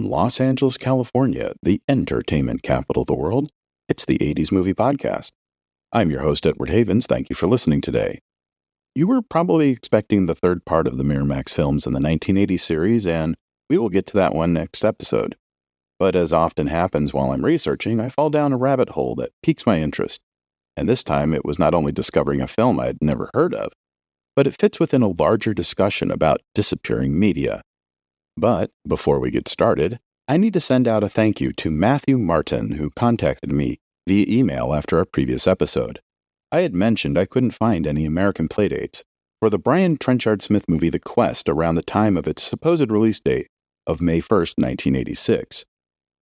From Los Angeles, California, the entertainment capital of the world, it's the 80s Movie Podcast. I'm your host, Edward Havens. Thank you for listening today. You were probably expecting the third part of the Miramax Films in the 1980s series, and we will get to that one next episode. But as often happens while I'm researching, I fall down a rabbit hole that piques my interest. And this time it was not only discovering a film I had never heard of, but it fits within a larger discussion about disappearing media. But before we get started, I need to send out a thank you to Matthew Martin, who contacted me via email after our previous episode. I had mentioned I couldn't find any American playdates for the Brian Trenchard Smith movie The Quest around the time of its supposed release date of May 1st, 1986.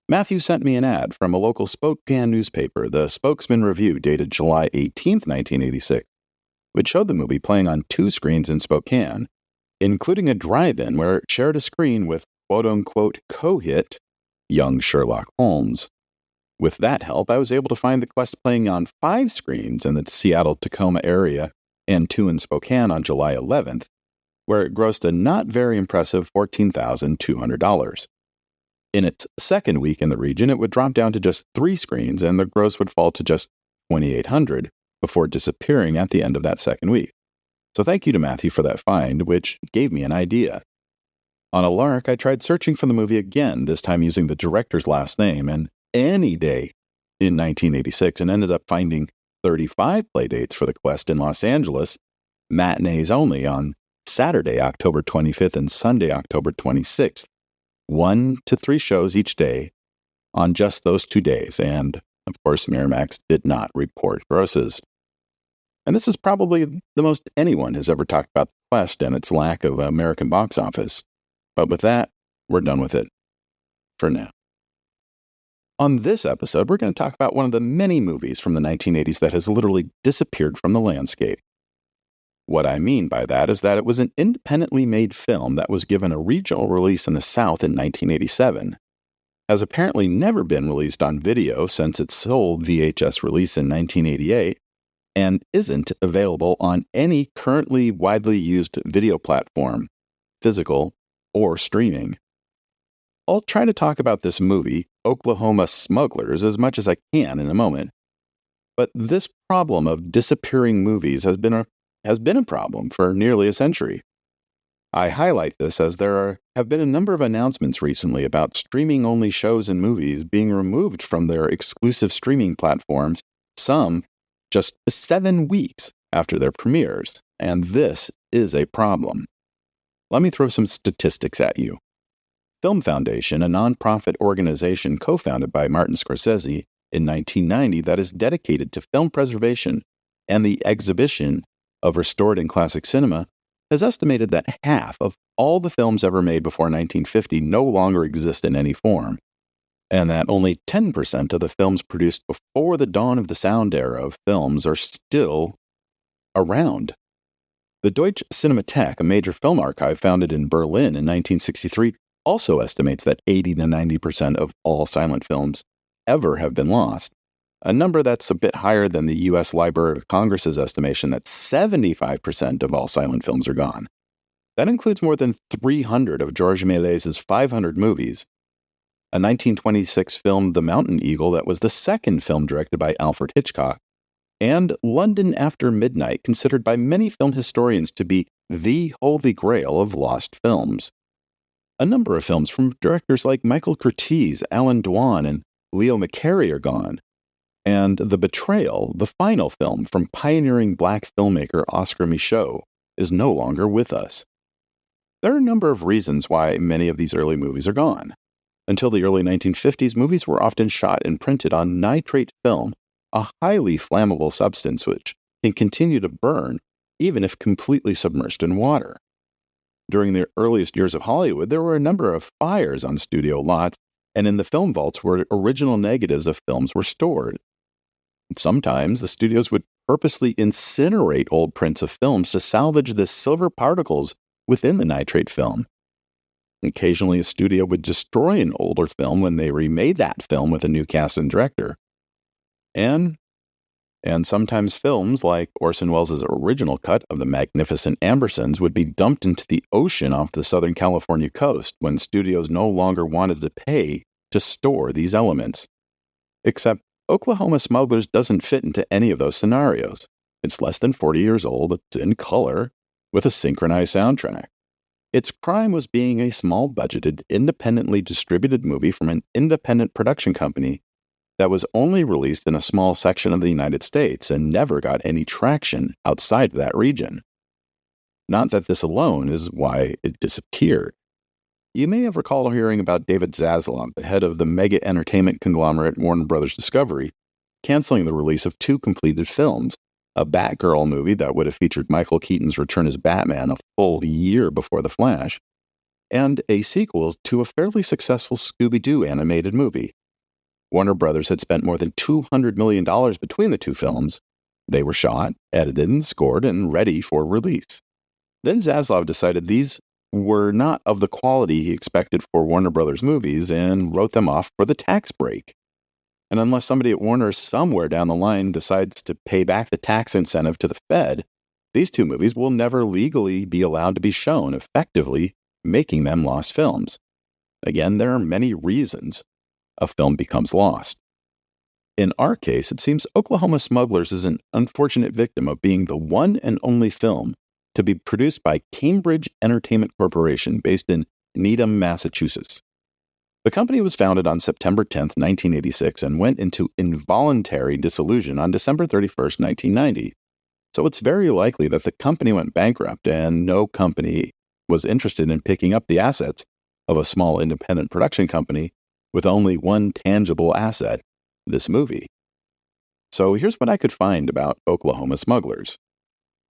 Matthew sent me an ad from a local Spokane newspaper, the Spokesman Review, dated July 18th, 1986, which showed the movie playing on 2 screens in Spokane, including a drive-in where it shared a screen with quote-unquote co-hit young Sherlock Holmes. With that help, I was able to find The Quest playing on 5 screens in the Seattle-Tacoma area and 2 in Spokane on July 11th, where it grossed a not very impressive $14,200. In its second week in the region, it would drop down to just 3 screens, and the gross would fall to just $2,800 before disappearing at the end of that second week. So thank you to Matthew for that find, which gave me an idea. On a lark, I tried searching for the movie again, this time using the director's last name, and any day in 1986, and ended up finding 35 playdates for The Quest in Los Angeles, matinees only on Saturday, October 25th and Sunday, October 26th. 1 to 3 shows each day on just those 2 days, and of course Miramax did not report grosses. And this is probably the most anyone has ever talked about The Quest and its lack of American box office. But with that, we're done with it. For now. On this episode, we're going to talk about one of the many movies from the 1980s that has literally disappeared from the landscape. What I mean by that is that it was an independently made film that was given a regional release in the South in 1987, has apparently never been released on video since its sole VHS release in 1988, and isn't available on any currently widely used video platform, physical or streaming. I'll try to talk about this movie, Oklahoma Smugglers, as much as I can in a moment. But this problem of disappearing movies has been a problem for nearly a century. I highlight this as there have been a number of announcements recently about streaming-only shows and movies being removed from their exclusive streaming platforms, some just 7 weeks after their premieres, and this is a problem. Let me throw some statistics at you. Film Foundation, a nonprofit organization co-founded by Martin Scorsese in 1990 that is dedicated to film preservation and the exhibition of restored and classic cinema, has estimated that half of all the films ever made before 1950 no longer exist in any form, and that only 10% of the films produced before the dawn of the sound era of films are still around. The Deutsche Cinemathek, a major film archive founded in Berlin in 1963, also estimates that 80 to 90% of all silent films ever have been lost, a number that's a bit higher than the U.S. Library of Congress's estimation that 75% of all silent films are gone. That includes more than 300 of Georges Méliès' 500 movies, a 1926 film, The Mountain Eagle, that was the second film directed by Alfred Hitchcock, and London After Midnight, considered by many film historians to be the holy grail of lost films. A number of films from directors like Michael Curtiz, Alan Dwan, and Leo McCarey are gone. And The Betrayal, the final film from pioneering black filmmaker Oscar Micheaux, is no longer with us. There are a number of reasons why many of these early movies are gone. Until the early 1950s, movies were often shot and printed on nitrate film, a highly flammable substance which can continue to burn even if completely submerged in water. During the earliest years of Hollywood, there were a number of fires on studio lots and in the film vaults where original negatives of films were stored. Sometimes the studios would purposely incinerate old prints of films to salvage the silver particles within the nitrate film. Occasionally, a studio would destroy an older film when they remade that film with a new cast and director. And And sometimes films like Orson Welles' original cut of The Magnificent Ambersons would be dumped into the ocean off the Southern California coast when studios no longer wanted to pay to store these elements. Except Oklahoma Smugglers doesn't fit into any of those scenarios. It's less than 40 years old, it's in color, with a synchronized soundtrack. Its crime was being a small-budgeted, independently distributed movie from an independent production company that was only released in a small section of the United States and never got any traction outside that region. Not that this alone is why it disappeared. You may have recalled hearing about David Zaslav, the head of the mega entertainment conglomerate Warner Bros. Discovery, canceling the release of 2 completed films, a Batgirl movie that would have featured Michael Keaton's return as Batman a full year before The Flash, and a sequel to a fairly successful Scooby-Doo animated movie. Warner Brothers had spent more than $200 million between the 2 films. They were shot, edited, and scored, and ready for release. Then Zaslav decided these were not of the quality he expected for Warner Brothers movies and wrote them off for the tax break. And unless somebody at Warner somewhere down the line decides to pay back the tax incentive to the Fed, these 2 movies will never legally be allowed to be shown, effectively making them lost films. Again, there are many reasons a film becomes lost. In our case, it seems Oklahoma Smugglers is an unfortunate victim of being the one and only film to be produced by Cambridge Entertainment Corporation based in Needham, Massachusetts. The company was founded on September 10, 1986, and went into involuntary dissolution on December 31, 1990. So it's very likely that the company went bankrupt and no company was interested in picking up the assets of a small independent production company with only one tangible asset, this movie. So here's what I could find about Oklahoma Smugglers.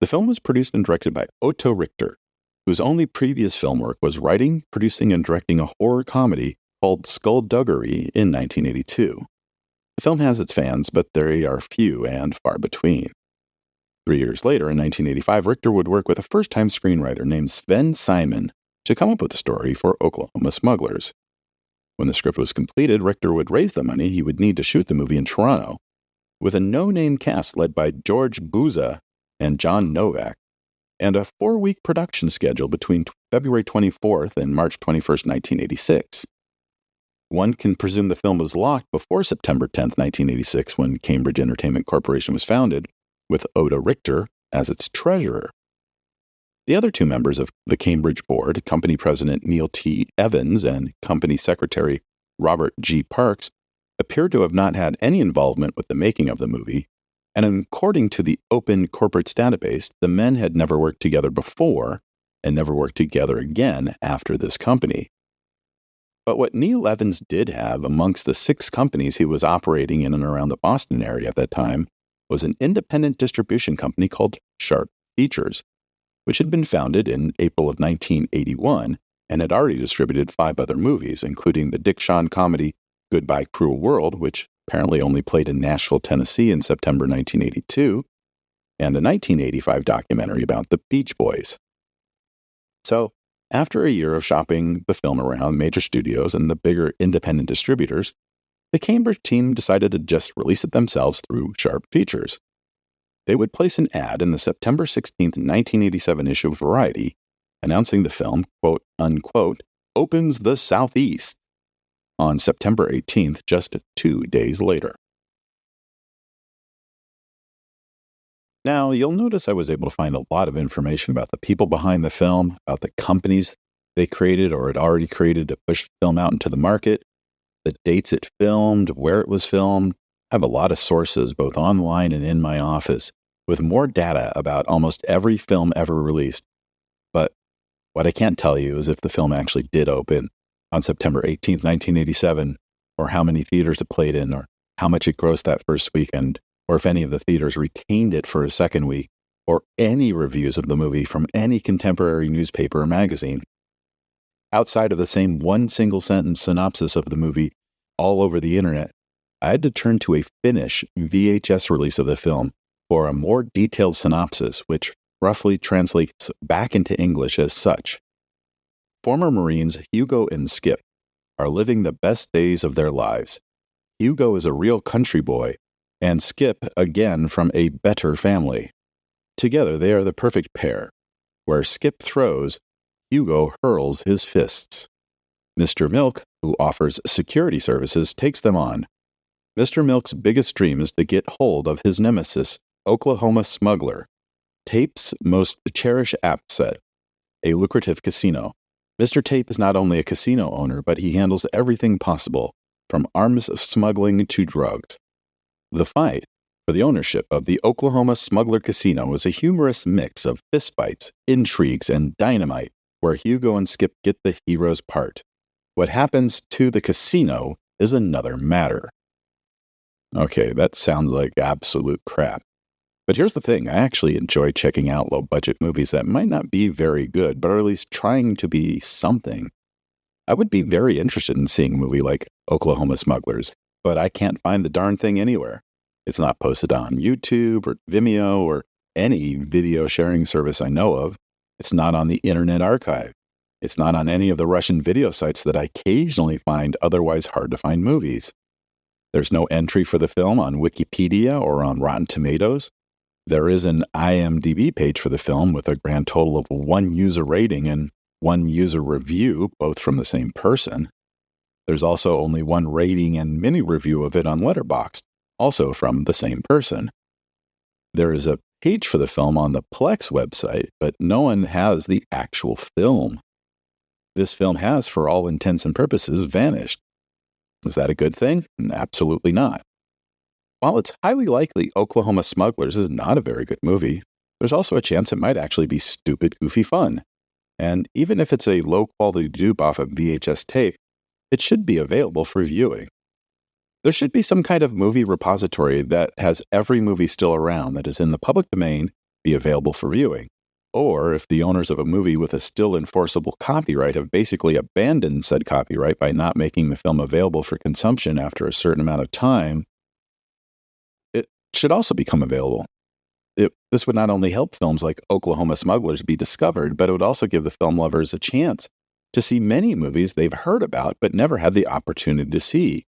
The film was produced and directed by Otto Richter, whose only previous film work was writing, producing, and directing a horror comedy called Skullduggery in 1982. The film has its fans, but they are few and far between. 3 years later, in 1985, Richter would work with a first-time screenwriter named Sven Simon to come up with a story for Oklahoma Smugglers. When the script was completed, Richter would raise the money he would need to shoot the movie in Toronto, with a no-name cast led by George Buza and John Novak, and a 4-week production schedule between February 24th and March 21st, 1986. One can presume the film was locked before September 10th, 1986, when Cambridge Entertainment Corporation was founded, with Otto Richter as its treasurer. The other 2 members of the Cambridge board, company president Neil T. Evans and company secretary Robert G. Parks, appeared to have not had any involvement with the making of the movie, and according to the Open Corporates database, the men had never worked together before and never worked together again after this company. But what Neil Evans did have amongst the 6 companies he was operating in and around the Boston area at that time was an independent distribution company called Sharp Features, which had been founded in April of 1981 and had already distributed 5 other movies, including the Dick Shawn comedy Goodbye Cruel World, which apparently only played in Nashville, Tennessee in September 1982, and a 1985 documentary about the Beach Boys. So, after a year of shopping the film around major studios and the bigger independent distributors, the Cambridge team decided to just release it themselves through Sharp Features. They would place an ad in the September 16, 1987 issue of Variety, announcing the film, quote, unquote, opens the Southeast on September 18th, just 2 days later. Now, you'll notice I was able to find a lot of information about the people behind the film, about the companies they created or had already created to push the film out into the market, the dates it filmed, where it was filmed. I have a lot of sources, both online and in my office, with more data about almost every film ever released. But what I can't tell you is if the film actually did open on September 18th, 1987, or how many theaters it played in, or how much it grossed that first weekend, or if any of the theaters retained it for a second week, or any reviews of the movie from any contemporary newspaper or magazine. Outside of the same one single sentence synopsis of the movie all over the internet, I had to turn to a Finnish VHS release of the film for a more detailed synopsis, which roughly translates back into English as such. Former Marines Hugo and Skip are living the best days of their lives. Hugo is a real country boy, and Skip, again from a better family. Together, they are the perfect pair. Where Skip throws, Hugo hurls his fists. Mr. Milk, who offers security services, takes them on. Mr. Milk's biggest dream is to get hold of his nemesis, Oklahoma Smuggler, Tape's most cherished asset, a lucrative casino. Mr. Tape is not only a casino owner, but he handles everything possible, from arms smuggling to drugs. The fight for the ownership of the Oklahoma Smuggler Casino is a humorous mix of fistfights, intrigues, and dynamite, where Hugo and Skip get the hero's part. What happens to the casino is another matter. Okay, that sounds like absolute crap. But here's the thing, I actually enjoy checking out low-budget movies that might not be very good, but are at least trying to be something. I would be very interested in seeing a movie like Oklahoma Smugglers, but I can't find the darn thing anywhere. It's not posted on YouTube or Vimeo or any video sharing service I know of. It's not on the Internet Archive. It's not on any of the Russian video sites that I occasionally find otherwise hard to find movies. There's no entry for the film on Wikipedia or on Rotten Tomatoes. There is an IMDb page for the film with a grand total of 1 user rating and 1 user review, both from the same person. There's also only 1 rating and mini review of it on Letterboxd, also from the same person. There is a page for the film on the Plex website, but no one has the actual film. This film has, for all intents and purposes, vanished. Is that a good thing? Absolutely not. While it's highly likely Oklahoma Smugglers is not a very good movie, there's also a chance it might actually be stupid, goofy fun. And even if it's a low-quality dupe off of VHS tape, it should be available for viewing. There should be some kind of movie repository that has every movie still around that is in the public domain be available for viewing. Or if the owners of a movie with a still enforceable copyright have basically abandoned said copyright by not making the film available for consumption after a certain amount of time, it should also become available. This would not only help films like Oklahoma Smugglers be discovered, but it would also give the film lovers a chance to see many movies they've heard about but never had the opportunity to see.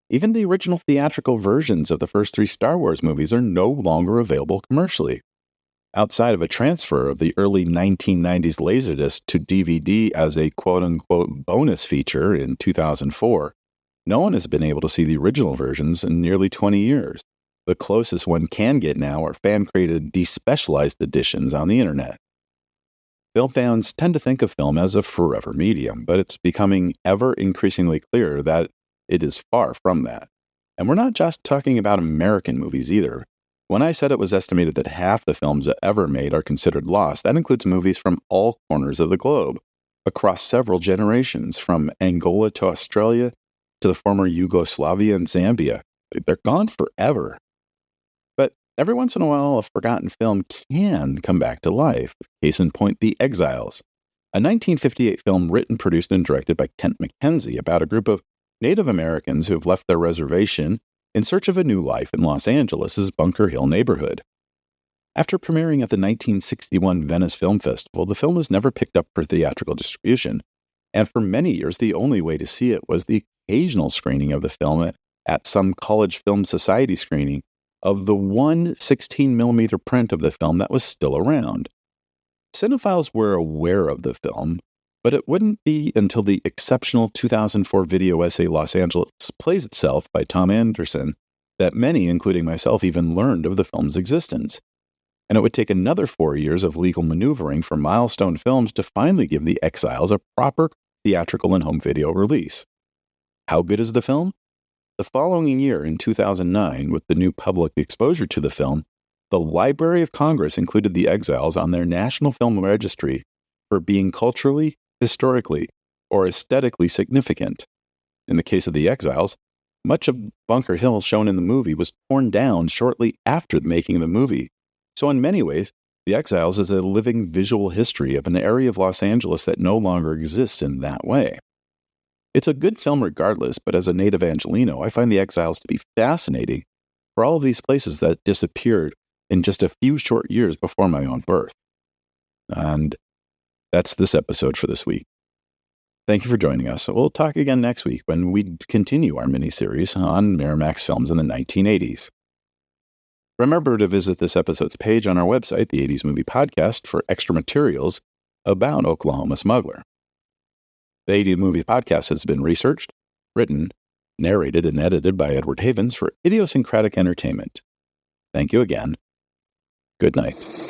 Even the original theatrical versions of the first 3 Star Wars movies are no longer available commercially. Outside of a transfer of the early 1990s Laserdisc to DVD as a quote-unquote bonus feature in 2004, no one has been able to see the original versions in nearly 20 years. The closest one can get now are fan-created despecialized editions on the internet. Film fans tend to think of film as a forever medium, but it's becoming ever increasingly clear that it is far from that. And we're not just talking about American movies either. When I said it was estimated that half the films ever made are considered lost, that includes movies from all corners of the globe, across several generations, from Angola to Australia to the former Yugoslavia and Zambia. They're gone forever. But every once in a while, a forgotten film can come back to life. Case in point, The Exiles, a 1958 film written, produced, and directed by Kent McKenzie about a group of Native Americans who have left their reservation in search of a new life in Los Angeles' Bunker Hill neighborhood. After premiering at the 1961 Venice Film Festival, the film was never picked up for theatrical distribution, and for many years the only way to see it was the occasional screening of the film at some college film society screening of the one 16mm print of the film that was still around. Cinephiles were aware of the film, but it wouldn't be until the exceptional 2004 video essay Los Angeles Plays Itself by Tom Anderson that many, including myself, even learned of the film's existence. And it would take another 4 years of legal maneuvering for Milestone Films to finally give The Exiles a proper theatrical and home video release. How good is the film? The following year, in 2009, with the new public exposure to the film, the Library of Congress included The Exiles on their National Film Registry for being culturally, historically, or aesthetically significant. In the case of The Exiles, much of Bunker Hill shown in the movie was torn down shortly after the making of the movie. So in many ways, The Exiles is a living visual history of an area of Los Angeles that no longer exists in that way. It's a good film regardless, but as a native Angelino, I find The Exiles to be fascinating for all of these places that disappeared in just a few short years before my own birth. And that's this episode for this week. Thank you for joining us. We'll talk again next week when we continue our mini-series on Miramax Films in the 1980s. Remember to visit this episode's page on our website, the 80s Movie Podcast, for extra materials about Oklahoma Smuggler. The 80s Movie Podcast has been researched, written, narrated, and edited by Edward Havens for idiosyncratic entertainment. Thank you again. Good night.